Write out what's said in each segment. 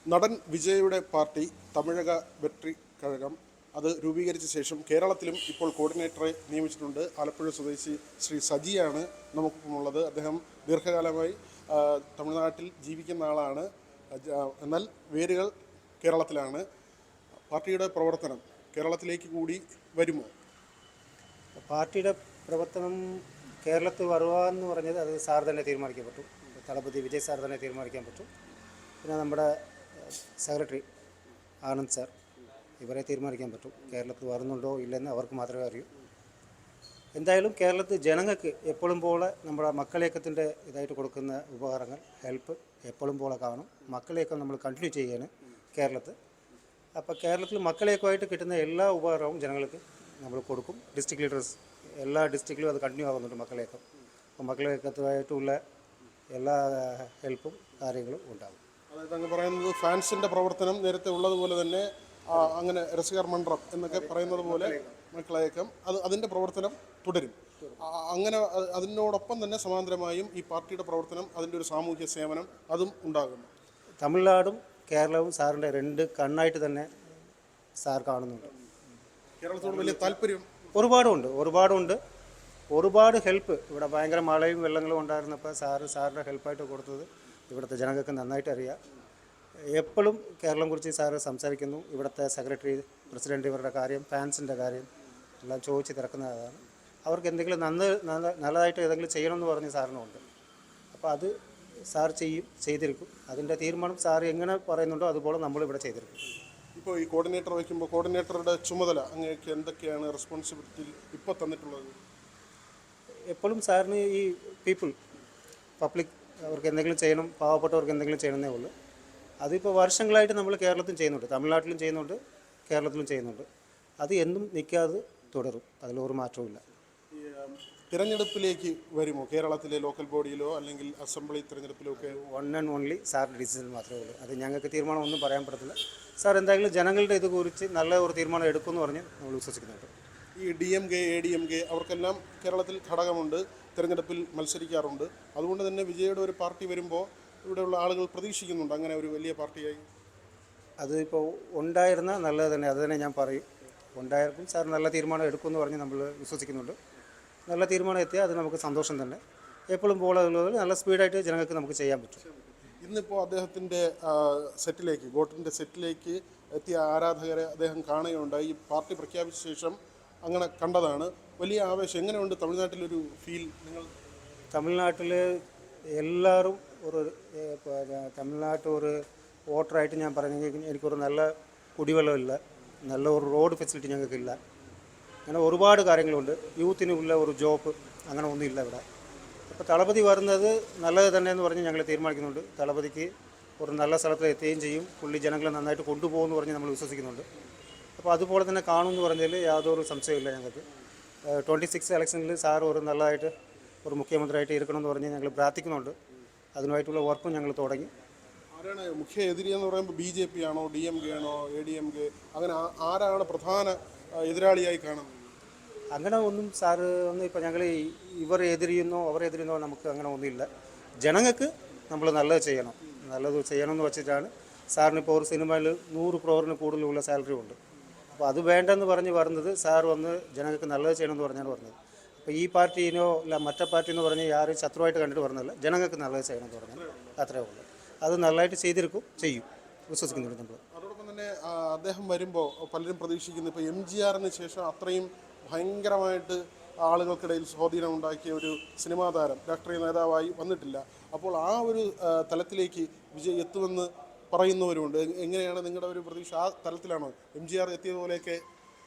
നടൻ വിജയുടെ പാർട്ടി തമിഴക വെട്രി കഴകം അത് രൂപീകരിച്ച ശേഷം കേരളത്തിലും ഇപ്പോൾ കോർഡിനേറ്ററെ നിയമിച്ചിട്ടുണ്ട്. ആലപ്പുഴ സ്വദേശി ശ്രീ സജിയാണ് നമുക്കൊപ്പമുള്ളത്. അദ്ദേഹം ദീർഘകാലമായി തമിഴ്നാട്ടിൽ ജീവിക്കുന്ന ആളാണ്. എന്നാൽ വേരുകൾ കേരളത്തിലാണ്. പാർട്ടിയുടെ പ്രവർത്തനം കേരളത്തിലേക്ക് കൂടി വരുമോ? പാർട്ടിയുടെ പ്രവർത്തനം കേരളത്തിൽ വരുവാന്ന് പറഞ്ഞത് അത് സാർ തന്നെ തീരുമാനിക്കാൻ പറ്റും. തളപതി വിജയ് സാർ തന്നെ തീരുമാനിക്കാൻ പറ്റും. പിന്നെ നമ്മുടെ സെക്രട്ടറി ആനന്ദ് സാർ ഇവരെ തീരുമാനിക്കാൻ പറ്റും. കേരളത്തിൽ വരുന്നുണ്ടോ ഇല്ലെന്ന് അവർക്ക് മാത്രമേ അറിയൂ. എന്തായാലും കേരളത്തിൽ ജനങ്ങൾക്ക് എപ്പോഴും പോലെ നമ്മുടെ മക്കളിയക്കത്തിൻ്റെ ഇതായിട്ട് കൊടുക്കുന്ന ഉപകാരങ്ങൾ ഹെൽപ്പ് എപ്പോഴും പോലെ കാണും. മക്കളിയക്കം നമ്മൾ കണ്ടിന്യൂ ചെയ്യുകയാണ് കേരളത്തിൽ. അപ്പോൾ കേരളത്തിൽ മക്കളിയക്കമായിട്ട് കിട്ടുന്ന എല്ലാ ഉപകാരവും ജനങ്ങൾക്ക് നമ്മൾ കൊടുക്കും. ഡിസ്ട്രിക്ട് ലീഡേഴ്സ് എല്ലാ ഡിസ്ട്രിക്റ്റിലും അത് കണ്ടിന്യൂ ആകുന്നുണ്ട് മക്കളിയക്കം. അപ്പോൾ മക്കളിയക്കത്തുമായിട്ടുള്ള എല്ലാ ഹെൽപ്പും കാര്യങ്ങളും ഉണ്ടാകും. അതായത് അങ്ങ് പറയുന്നത് ഫാൻസിൻ്റെ പ്രവർത്തനം നേരത്തെ ഉള്ളതുപോലെ തന്നെ അങ്ങനെ രസികർ മണ്ഡലം എന്നൊക്കെ പറയുന്നത് പോലെ മക്കളയക്കം അതിൻ്റെ പ്രവർത്തനം തുടരും. അങ്ങനെ അതിനോടൊപ്പം തന്നെ സമാന്തരമായും ഈ പാർട്ടിയുടെ പ്രവർത്തനം അതിൻ്റെ ഒരു സാമൂഹ്യ സേവനം അതും ഉണ്ടാകുന്നു. തമിഴ്നാടും കേരളവും സാറിൻ്റെ രണ്ട് കണ്ണായിട്ട് തന്നെ സാർ കാണുന്നുണ്ട്. കേരളത്തോട് വലിയ താല്പര്യം ഒരുപാടുണ്ട്. ഒരുപാട് ഹെൽപ്പ് ഇവിടെ ഭയങ്കര മഴയും വെള്ളങ്ങളും ഉണ്ടായിരുന്നപ്പോൾ സാറിൻ്റെ ഹെൽപ്പായിട്ട് കൊടുത്തത് ഇവിടുത്തെ ജനങ്ങൾക്ക് നന്നായിട്ട് അറിയാം. എപ്പോഴും കേരളം കുറിച്ച് സാറ് സംസാരിക്കുന്നു. ഇവിടുത്തെ സെക്രട്ടറി പ്രസിഡൻറ്റ് ഇവരുടെ കാര്യം ഫാൻസിൻ്റെ കാര്യം എല്ലാം ചോദിച്ച് തിരക്കുന്നതാണ്. അവർക്ക് എന്തെങ്കിലും നല്ലതായിട്ട് ഏതെങ്കിലും ചെയ്യണമെന്ന് പറഞ്ഞ് സാറിനുണ്ട്. അപ്പോൾ അത് സാർ ചെയ്തിരിക്കും. അതിൻ്റെ തീരുമാനം സാർ എങ്ങനെ പറയുന്നുണ്ടോ അതുപോലെ നമ്മളിവിടെ ചെയ്തിരിക്കും. ഇപ്പോൾ ഈ കോർഡിനേറ്റർ വയ്ക്കുമ്പോൾ കോർഡിനേറ്ററുടെ ചുമതല അങ്ങേക്ക് എന്തൊക്കെയാണ് റെസ്പോൺസിബിലിറ്റി ഇപ്പോൾ തന്നിട്ടുള്ളത്? എപ്പോഴും സാറിന് ഈ പബ്ലിക് അവർക്ക് എന്തെങ്കിലും ചെയ്യണം, പാവപ്പെട്ടവർക്ക് എന്തെങ്കിലും ചെയ്യണമെന്നേ ഉള്ളൂ. അതിപ്പോൾ വർഷങ്ങളായിട്ട് നമ്മൾ കേരളത്തിലും ചെയ്യുന്നുണ്ട്, തമിഴ്നാട്ടിലും ചെയ്യുന്നുണ്ട്, കേരളത്തിലും ചെയ്യുന്നുണ്ട്. അത് എന്നും നിൽക്കാതെ തുടരും. അതിലൊരു മാറ്റവുമില്ല. തിരഞ്ഞെടുപ്പിലേക്ക് വരുമോ? കേരളത്തിലെ ലോക്കൽ ബോഡിയിലോ അല്ലെങ്കിൽ അസംബ്ലി തിരഞ്ഞെടുപ്പിലോ ഒക്കെ വൺ ആൻഡ് ഓൺലി സാറിൻ്റെ ഡിസിഷൻ മാത്രമേ ഉള്ളൂ. അത് ഞങ്ങൾക്ക് തീരുമാനം ഒന്നും പറയാൻ പറ്റത്തില്ല. സാർ എന്തായാലും ജനങ്ങളുടെ ഇത് കുറിച്ച് നല്ല ഒരു തീരുമാനം എടുക്കുമെന്ന് പറഞ്ഞ് നമ്മൾ വിശ്വസിക്കുന്നുണ്ട്. ഈ DMK ADMK അവർക്കെല്ലാം കേരളത്തിൽ ഘടകമുണ്ട്, തിരഞ്ഞെടുപ്പിൽ മത്സരിക്കാറുണ്ട്. അതുകൊണ്ട് തന്നെ വിജയുടെ ഒരു പാർട്ടി വരുമ്പോൾ ഇവിടെയുള്ള ആളുകൾ പ്രതീക്ഷിക്കുന്നുണ്ട് അങ്ങനെ ഒരു വലിയ പാർട്ടിയായി. അതിപ്പോൾ ഉണ്ടായിരുന്ന നല്ലത് തന്നെ, അത് തന്നെ ഞാൻ പറയും. ഉണ്ടായിരിക്കും സാർ നല്ല തീരുമാനം എടുക്കുമെന്ന് പറഞ്ഞ് നമ്മൾ വിശ്വസിക്കുന്നുണ്ട്. നല്ല തീരുമാനം എത്തിയാൽ അത് നമുക്ക് സന്തോഷം തന്നെ. എപ്പോഴും പോളുള്ളത് നല്ല സ്പീഡായിട്ട് ജനങ്ങൾക്ക് നമുക്ക് ചെയ്യാൻ പറ്റും. ഇന്നിപ്പോൾ അദ്ദേഹത്തിൻ്റെ സെറ്റിലേക്ക് വോട്ടിൻ്റെ സെറ്റിലേക്ക് എത്തിയ ആരാധകരെ അദ്ദേഹം കാണുകയുണ്ടായി. ഈ പാർട്ടി പ്രഖ്യാപിച്ച ശേഷം അങ്ങനെ കണ്ടതാണ്. വലിയ ആവേശം. എങ്ങനെയുണ്ട് തമിഴ്നാട്ടിലൊരു ഫീൽ? തമിഴ്നാട്ടിൽ എല്ലാവരും തമിഴ്നാട്ടിൽ ഒരു വോട്ടറായിട്ട് ഞാൻ പറഞ്ഞെങ്കിൽ എനിക്കൊരു നല്ല കുടിവെള്ളമില്ല, നല്ല ഒരു റോഡ് ഫെസിലിറ്റി ഞങ്ങൾക്കില്ല. അങ്ങനെ ഒരുപാട് കാര്യങ്ങളുണ്ട്. യൂത്തിനുള്ള ഒരു ജോബ് അങ്ങനെ ഒന്നും ഇല്ല ഇവിടെ. അപ്പോൾ തളപതി വരുന്നത് നല്ലത് തന്നെ എന്ന് പറഞ്ഞ് ഞങ്ങൾ തീരുമാനിക്കുന്നുണ്ട്. തളപതിക്ക് ഒരു നല്ല സ്ഥലത്ത് എത്തുകയും ചെയ്യും. പുള്ളി ജനങ്ങളെ നന്നായിട്ട് കൊണ്ടുപോകുമെന്ന് പറഞ്ഞ് നമ്മൾ വിശ്വസിക്കുന്നുണ്ട്. അപ്പോൾ അതുപോലെ തന്നെ കാണുമെന്ന് പറഞ്ഞതിൽ യാതൊരു സംശയമില്ല ഞങ്ങൾക്ക്. 26 ഇലക്ഷനിൽ സാർ ഒരു നല്ലതായിട്ട് ഒരു മുഖ്യമന്ത്രിയായിട്ട് ഇരിക്കണമെന്ന് പറഞ്ഞ് ഞങ്ങൾ പ്രാർത്ഥിക്കുന്നുണ്ട്. അതിനുമായിട്ടുള്ള വർക്കും ഞങ്ങൾ തുടങ്ങി. ആരാണ് മുഖ്യ എതിരി എന്ന് പറയുമ്പോൾ? BJP ആണോ, DMK ആണോ, ADMK? അങ്ങനെ ആരാണ് പ്രധാന എതിരാളിയായി കാണുന്നത്? അങ്ങനെ ഒന്നും സാറ് ഒന്നും ഇപ്പോൾ ഞങ്ങൾ ഇവർ എതിരിയുന്നോ അവർ എതിരിയുന്നോ നമുക്ക് അങ്ങനെ ഒന്നുമില്ല. ജനങ്ങൾക്ക് നമ്മൾ നല്ലത് ചെയ്യണമെന്ന് വെച്ചിട്ടാണ്. സാറിനിപ്പോൾ ഒരു സിനിമയിൽ 100 crore കൂടുതലുള്ള സാലറി ഉണ്ട്. അപ്പോൾ അത് വേണ്ടെന്ന് പറഞ്ഞ് വരുന്നത് സാർ വന്ന് ജനങ്ങൾക്ക് നല്ലത് ചെയ്യണമെന്ന് പറഞ്ഞാണ് പറഞ്ഞത്. അപ്പോൾ ഈ പാർട്ടീനോ അല്ല മറ്റേ പാർട്ടി എന്ന് പറഞ്ഞ് ആരും ശത്രുവായിട്ട് കണ്ടിട്ട് പറഞ്ഞല്ല, ജനങ്ങൾക്ക് നല്ലത് ചെയ്യണമെന്ന് പറഞ്ഞാൽ അത്രേ ഉള്ളൂ. അത് നല്ലതായിട്ട് ചെയ്യും വിശ്വസിക്കുന്നുണ്ട് നമ്മൾ. അതോടൊപ്പം തന്നെ അദ്ദേഹം വരുമ്പോൾ പലരും പ്രതീക്ഷിക്കുന്നു ഇപ്പോൾ MGRന് ശേഷം അത്രയും ഭയങ്കരമായിട്ട് ആളുകൾക്കിടയിൽ സ്വാധീനം ഉണ്ടാക്കിയ ഒരു സിനിമാ താരം രാഷ്ട്രീയ നേതാവായി വന്നിട്ടില്ല. അപ്പോൾ ആ ഒരു തലത്തിലേക്ക് വിജയ് എത്തുമെന്ന് പറയുന്നവരുണ്ട്. എങ്ങനെയാണ് നിങ്ങളുടെ ഒരു പ്രതീക്ഷ? ആ തലത്തിലാണോ MGR എത്തിയതുപോലെയൊക്കെ?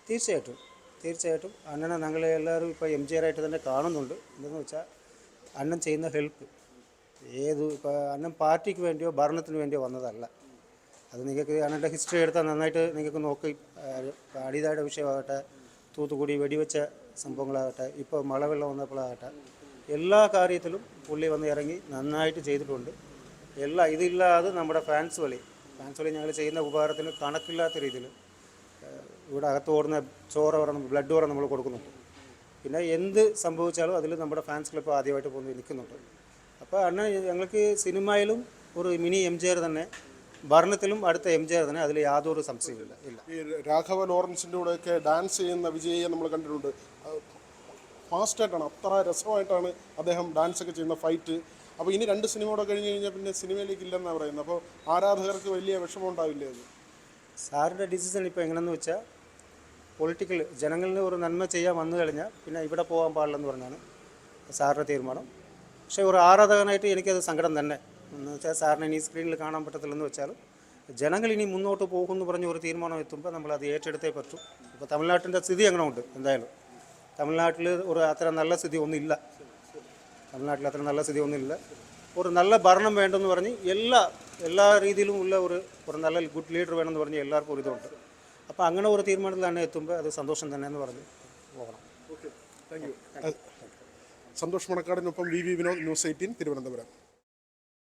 തീർച്ചയായിട്ടും അണ്ണനെ ഞങ്ങൾ എല്ലാവരും ഇപ്പോൾ MGR ആയിട്ട് തന്നെ കാണുന്നുണ്ട്. എന്തെന്ന് വെച്ചാൽ അണ്ണൻ ചെയ്യുന്ന ഹെൽപ്പ് ഇപ്പോൾ അണ്ണൻ പാർട്ടിക്ക് വേണ്ടിയോ ഭരണത്തിന് വേണ്ടിയോ വന്നതല്ല. അത് നിങ്ങൾക്ക് അണ്ണൻ്റെ ഹിസ്റ്ററി എടുത്താൽ നന്നായിട്ട് നിങ്ങൾക്ക് നോക്കി. അടിതായുടെ വിഷയമാകട്ടെ, തൂത്തുക്കുടി വെടിവെച്ച സംഭവങ്ങളാകട്ടെ, ഇപ്പോൾ മഴവെള്ളം വന്നപ്പോഴാകട്ടെ, എല്ലാ കാര്യത്തിലും പുള്ളി വന്ന് ഇറങ്ങി നന്നായിട്ട് ചെയ്തിട്ടുണ്ട്. ഇതില്ലാതെ നമ്മുടെ ഫാൻസ് വഴി ഞങ്ങൾ ചെയ്യുന്ന ഉപകാരത്തിന് കണക്കില്ലാത്ത രീതിയിൽ ഇവിടെ അകത്ത് ഓടുന്ന ബ്ലഡ് ഓറ നമ്മൾ കൊടുക്കുന്നുണ്ട്. പിന്നെ എന്ത് സംഭവിച്ചാലും അതിൽ നമ്മുടെ ഫാൻസ് ക്ലബ്ബ് ആദ്യമായിട്ട് പോകുന്നത് നിൽക്കുന്നുണ്ട്. അപ്പോൾ അണ്ണൻ ഞങ്ങൾക്ക് സിനിമയിലും ഒരു മിനി MGR തന്നെ ഭരണത്തിലും അടുത്ത MJR തന്നെ, അതിൽ യാതൊരു സംശയമില്ല. ഈ രാഘവ ലോറൻസിൻ്റെ കൂടെയൊക്കെ ഡാൻസ് ചെയ്യുന്ന വിജയെ നമ്മൾ കണ്ടിട്ടുണ്ട്. ഫാസ്റ്റായിട്ടാണ്, അത്ര രസമായിട്ടാണ് അദ്ദേഹം ഡാൻസ് ഒക്കെ ചെയ്യുന്ന ഫൈറ്റ്. അപ്പോൾ ഇനി 2 സിനിമ കൂടെ കഴിഞ്ഞ് കഴിഞ്ഞാൽ പിന്നെ സിനിമയിലേക്ക് ഇല്ലെന്നാണ് പറയുന്നത്. അപ്പോൾ ആരാധകർക്ക് വലിയ വിഷമം ഉണ്ടാവില്ലേ അത്? സാറിൻ്റെ ഡിസിഷൻ ഇപ്പോൾ എങ്ങനെയെന്ന് വെച്ചാൽ, പൊളിറ്റിക്കൽ ജനങ്ങളിൽ ഒരു നന്മ ചെയ്യാൻ വന്നു കഴിഞ്ഞാൽ പിന്നെ ഇവിടെ പോകാൻ പാടില്ലെന്ന് പറഞ്ഞാണ് സാറിൻ്റെ തീരുമാനം. പക്ഷേ ഒരു ആരാധകനായിട്ട് എനിക്കത് സങ്കടം തന്നെ. എന്ന് വെച്ചാൽ സാറിനെ ഇനി സ്ക്രീനിൽ കാണാൻ പറ്റത്തില്ലെന്ന് വെച്ചാലും ജനങ്ങൾ ഇനി മുന്നോട്ട് പോകുമെന്ന് പറഞ്ഞ ഒരു തീരുമാനം എത്തുമ്പോൾ നമ്മളത് ഏറ്റെടുത്തേ പറ്റൂ. ഇപ്പോൾ തമിഴ്നാട്ടിൻ്റെ സ്ഥിതി അങ്ങനെ ഉണ്ട്. എന്തായാലും തമിഴ്നാട്ടിൽ അത്ര നല്ല സ്ഥിതി ഒന്നുമില്ല. ഒരു നല്ല ഭരണം വേണ്ടെന്ന് പറഞ്ഞ് എല്ലാ രീതിയിലും ഉള്ള ഒരു നല്ല ഗുഡ് ലീഡർ വേണമെന്ന് പറഞ്ഞ് എല്ലാവർക്കും ഇതുണ്ട്. അപ്പോൾ അങ്ങനെ ഒരു തീരുമാനത്തിൽ തന്നെ എത്തുമ്പോൾ അത് സന്തോഷം തന്നെ എന്ന് പറഞ്ഞ് പോകണം. സന്തോഷ് മണക്കാടിനൊപ്പം VV വിനോദ്, ന്യൂസ് 18 തിരുവനന്തപുരം.